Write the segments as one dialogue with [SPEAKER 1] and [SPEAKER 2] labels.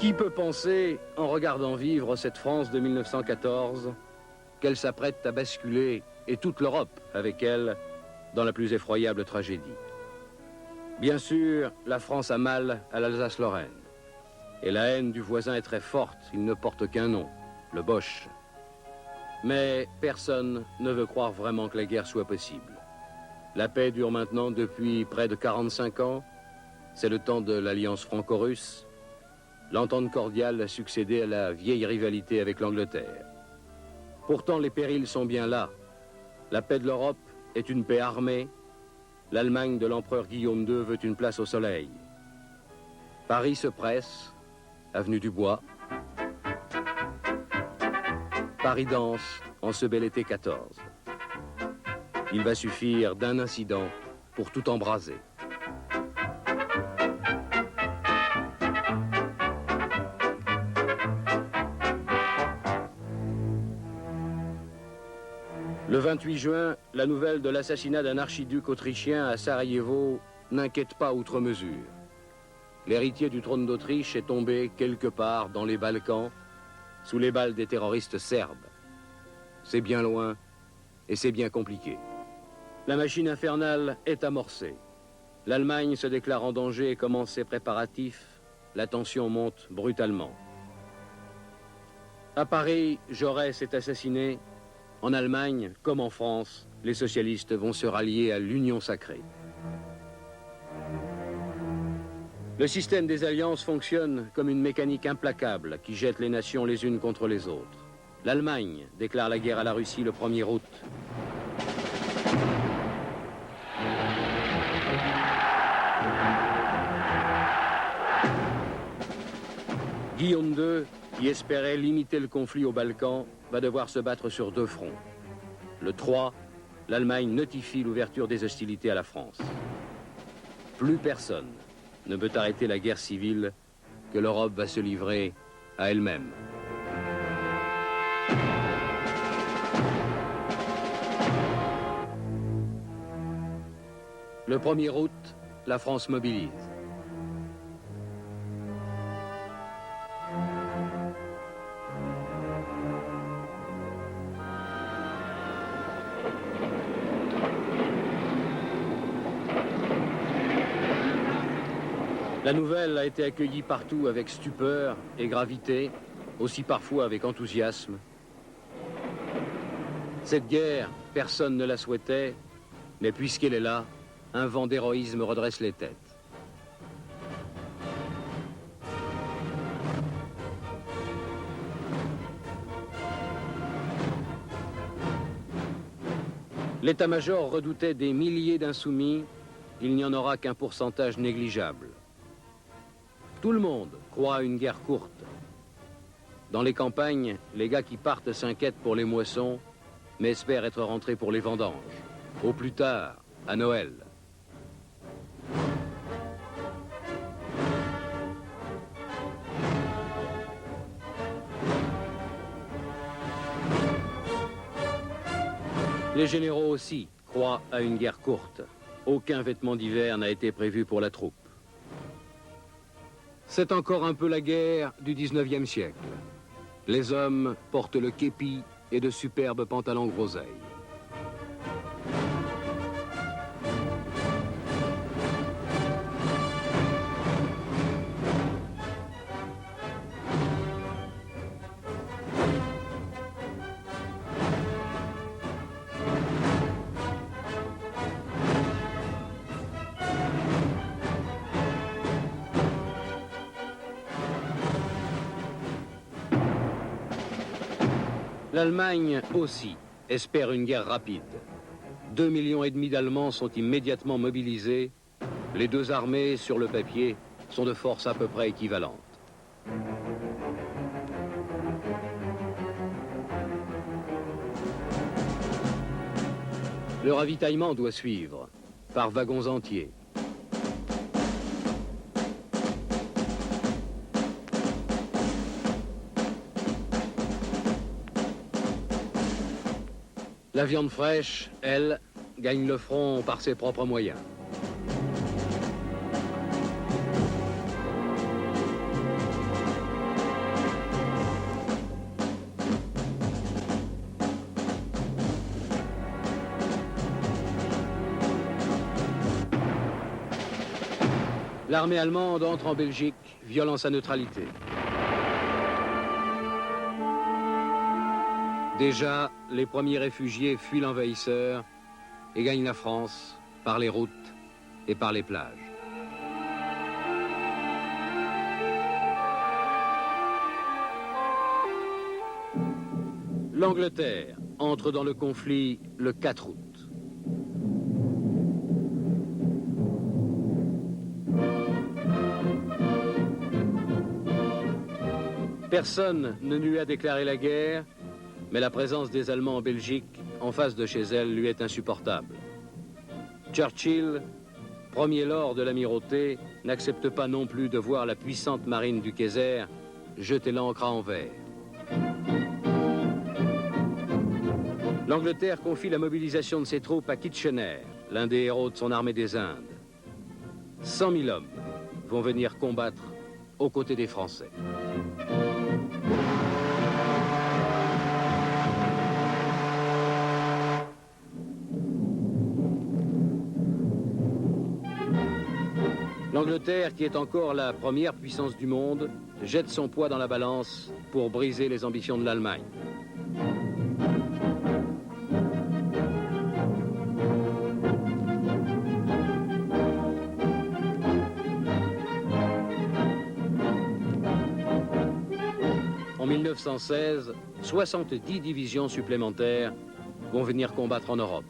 [SPEAKER 1] Qui peut penser, en regardant vivre cette France de 1914, qu'elle s'apprête à basculer, et toute l'Europe avec elle, dans la plus effroyable tragédie? Bien sûr, la France a mal à l'Alsace-Lorraine. Et la haine du voisin est très forte, il ne porte qu'un nom, le Boche. Mais personne ne veut croire vraiment que la guerre soit possible. La paix dure maintenant depuis près de 45 ans. C'est le temps de l'alliance franco-russe. L'entente cordiale a succédé à la vieille rivalité avec l'Angleterre. Pourtant, les périls sont bien là. La paix de l'Europe est une paix armée. L'Allemagne de l'empereur Guillaume II veut une place au soleil. Paris se presse, avenue du Bois. Paris danse en ce bel été 14. Il va suffire d'un incident pour tout embraser. Le 28 juin, la nouvelle de l'assassinat d'un archiduc autrichien à Sarajevo n'inquiète pas outre mesure. L'héritier du trône d'Autriche est tombé quelque part dans les Balkans, sous les balles des terroristes serbes. C'est bien loin et c'est bien compliqué. La machine infernale est amorcée. L'Allemagne se déclare en danger et commence ses préparatifs. La tension monte brutalement. À Paris, Jaurès est assassiné. En Allemagne, comme en France, les socialistes vont se rallier à l'Union sacrée. Le système des alliances fonctionne comme une mécanique implacable qui jette les nations les unes contre les autres. L'Allemagne déclare la guerre à la Russie le 1er août. Guillaume II, qui espérait limiter le conflit aux Balkans, va devoir se battre sur 2 fronts. Le 3, l'Allemagne notifie l'ouverture des hostilités à la France. Plus personne ne peut arrêter la guerre civile que l'Europe va se livrer à elle-même. Le 1er août, la France mobilise. La nouvelle a été accueillie partout avec stupeur et gravité, aussi parfois avec enthousiasme. Cette guerre, personne ne la souhaitait, mais puisqu'elle est là, un vent d'héroïsme redresse les têtes. L'état-major redoutait des milliers d'insoumis, il n'y en aura qu'un pourcentage négligeable. Tout le monde croit à une guerre courte. Dans les campagnes, les gars qui partent s'inquiètent pour les moissons, mais espèrent être rentrés pour les vendanges. Au plus tard, à Noël. Les généraux aussi croient à une guerre courte. Aucun vêtement d'hiver n'a été prévu pour la troupe. C'est encore un peu la guerre du 19e siècle. Les hommes portent le képi et de superbes pantalons groseilles. L'Allemagne aussi espère une guerre rapide. 2,5 millions d'Allemands sont immédiatement mobilisés. Les 2 armées, sur le papier, sont de forces à peu près équivalentes. Le ravitaillement doit suivre, par wagons entiers. La viande fraîche, elle, gagne le front par ses propres moyens. L'armée allemande entre en Belgique, violant sa neutralité. Déjà, les premiers réfugiés fuient l'envahisseur et gagnent la France par les routes et par les plages. L'Angleterre entre dans le conflit le 4 août. Personne ne lui a déclaré la guerre, mais la présence des Allemands en Belgique, en face de chez elle, lui est insupportable. Churchill, premier lord de l'amirauté, n'accepte pas non plus de voir la puissante marine du Kaiser jeter l'ancre à Anvers. L'Angleterre confie la mobilisation de ses troupes à Kitchener, l'un des héros de son armée des Indes. 100 000 hommes vont venir combattre aux côtés des Français. L'Angleterre, qui est encore la première puissance du monde, jette son poids dans la balance pour briser les ambitions de l'Allemagne. En 1916, 70 divisions supplémentaires vont venir combattre en Europe.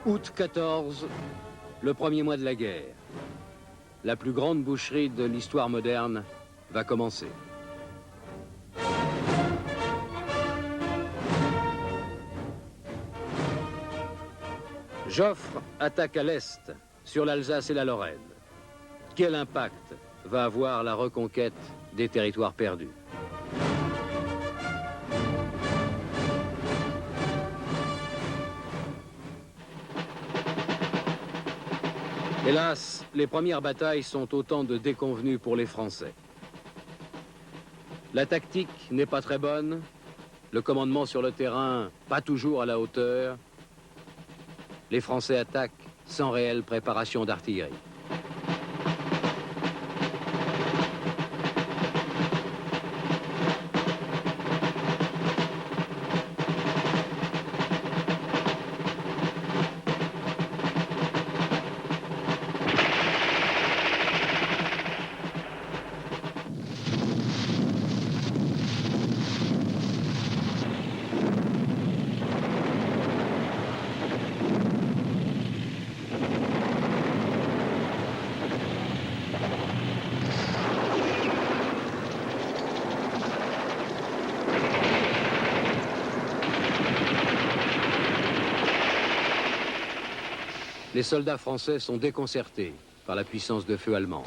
[SPEAKER 1] Août 14, le premier mois de la guerre. La plus grande boucherie de l'histoire moderne va commencer. Joffre attaque à l'est, sur l'Alsace et la Lorraine. Quel impact va avoir la reconquête des territoires perdus? Hélas, les premières batailles sont autant de déconvenues pour les Français. La tactique n'est pas très bonne, le commandement sur le terrain pas toujours à la hauteur. Les Français attaquent sans réelle préparation d'artillerie. Les soldats français sont déconcertés par la puissance de feu allemande.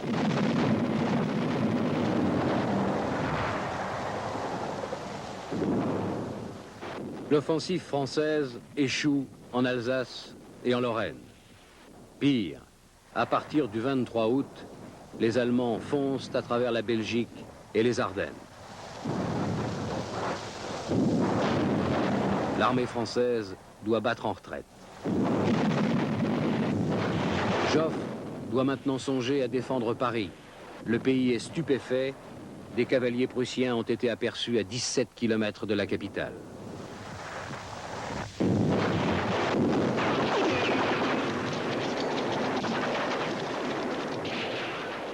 [SPEAKER 1] L'offensive française échoue en Alsace et en Lorraine. Pire, à partir du 23 août, les Allemands foncent à travers la Belgique et les Ardennes. L'armée française doit battre en retraite. Joffre doit maintenant songer à défendre Paris. Le pays est stupéfait. Des cavaliers prussiens ont été aperçus à 17 km de la capitale.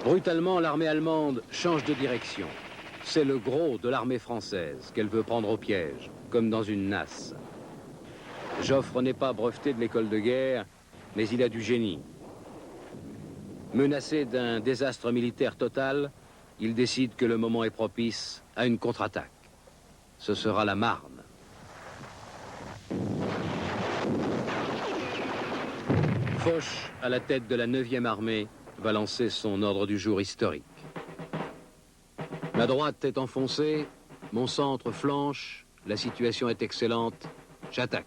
[SPEAKER 1] Brutalement, l'armée allemande change de direction. C'est le gros de l'armée française qu'elle veut prendre au piège, comme dans une nasse. Joffre n'est pas breveté de l'école de guerre, mais il a du génie. Menacé d'un désastre militaire total, il décide que le moment est propice à une contre-attaque. Ce sera la Marne. Foch, à la tête de la 9e armée, va lancer son ordre du jour historique. La droite est enfoncée, Mon centre flanche, la situation est excellente, j'attaque.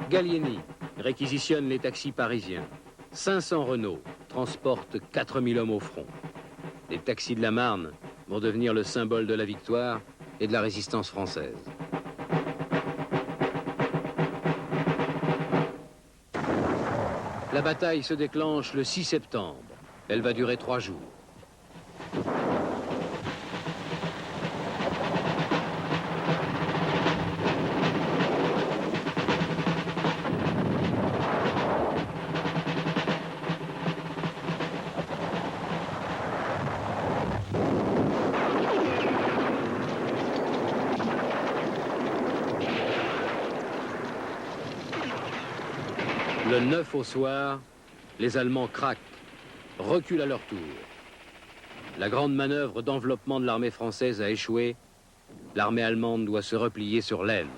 [SPEAKER 1] Gallieni réquisitionne les taxis parisiens. 500 Renault transportent 4000 hommes au front. Les taxis de la Marne vont devenir le symbole de la victoire et de la résistance française. La bataille se déclenche le 6 septembre. Elle va durer 3 jours. Le 9 au soir, les Allemands craquent, reculent à leur tour. La grande manœuvre d'enveloppement de l'armée française a échoué. L'armée allemande doit se replier sur l'Aisne.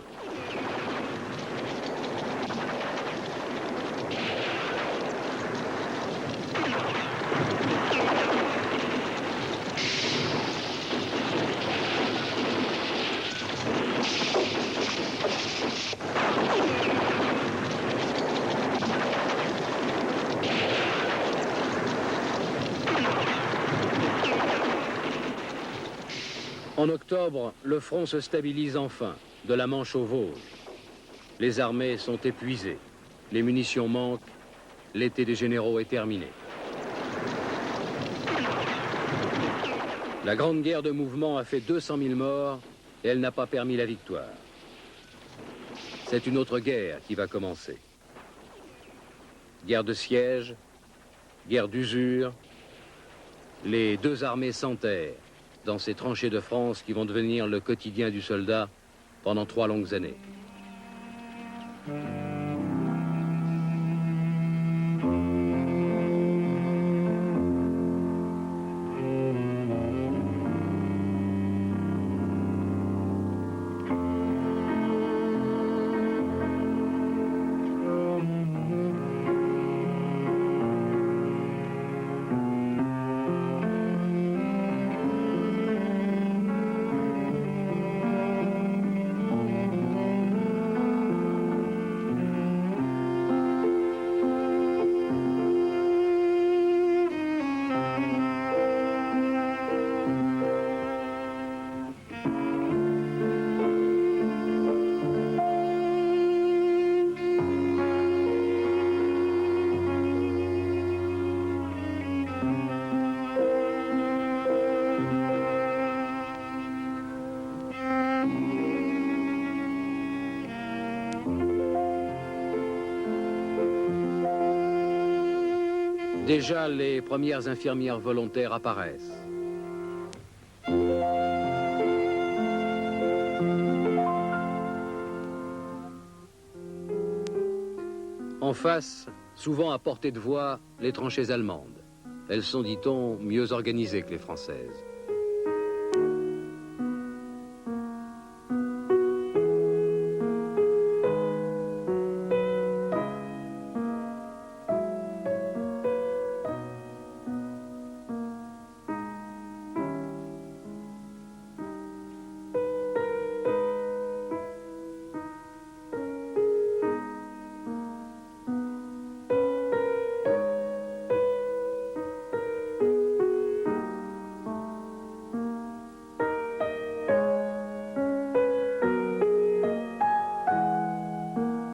[SPEAKER 1] En octobre, le front se stabilise enfin, de la Manche aux Vosges. Les armées sont épuisées, les munitions manquent, l'été des généraux est terminé. La grande guerre de mouvement a fait 200 000 morts et elle n'a pas permis la victoire. C'est une autre guerre qui va commencer. Guerre de siège, guerre d'usure, les deux armées s'enterrent dans ces tranchées de France qui vont devenir le quotidien du soldat pendant 3 longues années. Déjà, les premières infirmières volontaires apparaissent. En face, souvent à portée de voix, les tranchées allemandes. Elles sont, dit-on, mieux organisées que les françaises.